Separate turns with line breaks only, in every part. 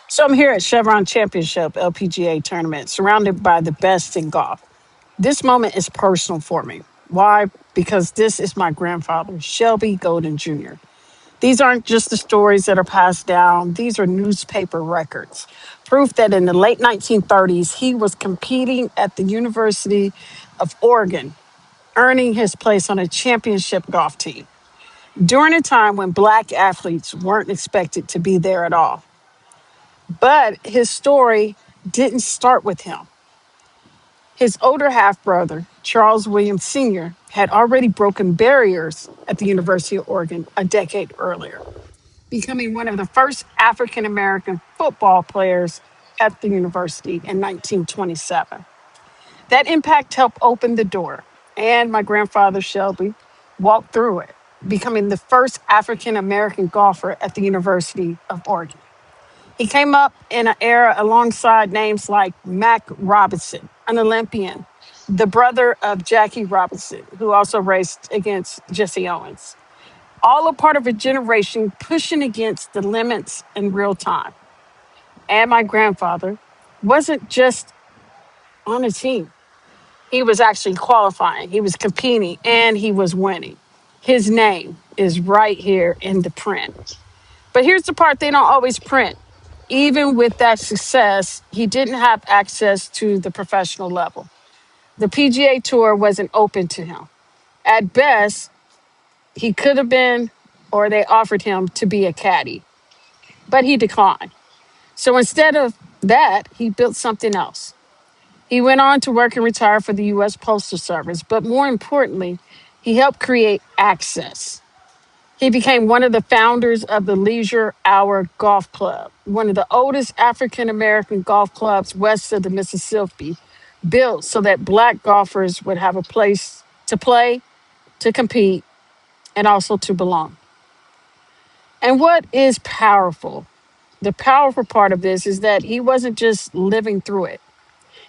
So I'm here at Chevron Championship LPGA tournament, surrounded by the best in golf. This moment is personal for me. Why? Because this is my grandfather, Shelby Golden Jr. These aren't just the stories that are passed down, these are newspaper records. Proof that in the late 1930s, he was competing at the University of Oregon, earning his place on a championship golf team during a time when Black athletes weren't expected to be there at all. But his story didn't start with him. His older half brother, Charles Williams Sr., had already broken barriers at the University of Oregon a decade earlier, becoming one of the first African American football players at the university in 1927. That impact helped open the door, and my grandfather, Shelby, walked through it, becoming the first African American golfer at the University of Oregon. He came up in an era alongside names like Mac Robinson, an Olympian, the brother of Jackie Robinson, who also raced against Jesse Owens. All a part of a generation pushing against the limits in real time. And my grandfather wasn't just on a team, he was actually qualifying, he was competing, and he was winning. His name is right here in the print. But here's the part they don't always print. Even with that success, he didn't have access to the professional level. The PGA Tour wasn't open to him. At best, he could have been, or they offered him to be a caddy, but he declined. So instead of that, he built something else. He went on to work and retire for the U.S. Postal Service, but more importantly, he helped create access. He became one of the founders of the Leisure Hour Golf Club, one of the oldest African American golf clubs west of the Mississippi, built so that Black golfers would have a place to play, to compete, and also to belong. And what is powerful? The powerful part of this is that he wasn't just living through it,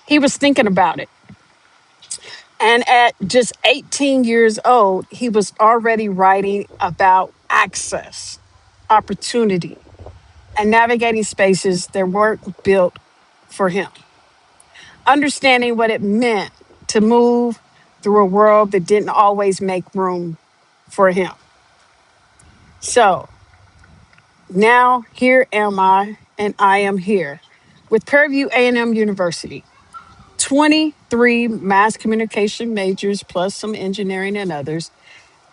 he was thinking about it. And at just 18 years old, he was already writing about access, opportunity, and navigating spaces that weren't built for him. Understanding what it meant to move through a world that didn't always make room for him. So now here am I, and I am here with Prairie View A&M University. 23 mass communication majors plus some engineering and others,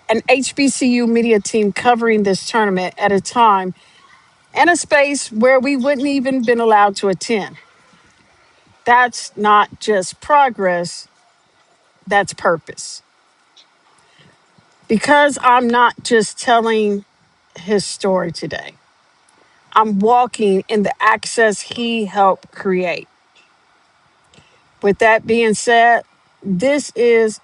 an HBCU media team covering this tournament at a time and a space where we wouldn't even been allowed to attend. That's not just progress, that's purpose. Because I'm not just telling his story today, I'm walking in the access he helped create. With that being said, this is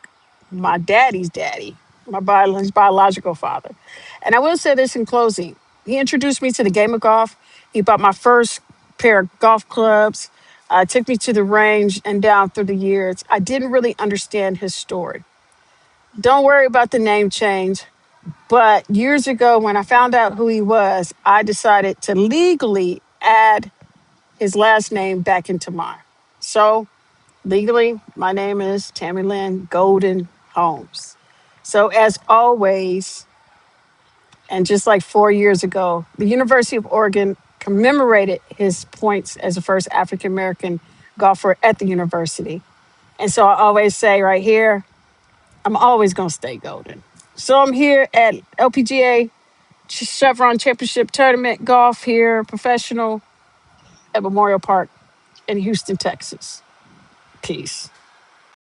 my daddy's daddy, his biological father. And I will say this in closing. He introduced me to the game of golf. He bought my first pair of golf clubs, took me to the range and down through the years. I didn't really understand his story. Don't worry about the name change. But years ago, when I found out who he was, I decided to legally add his last name back into mine. So legally, my name is Tammy Lynn Golden Holmes. So, as always, and just like 4 years ago, the University of Oregon commemorated his points as the first African American golfer at the university. And so I always say right here, I'm always going to stay golden. So I'm here at LPGA Chevron Championship Tournament golf here, professional at Memorial Park in Houston, Texas. Peace.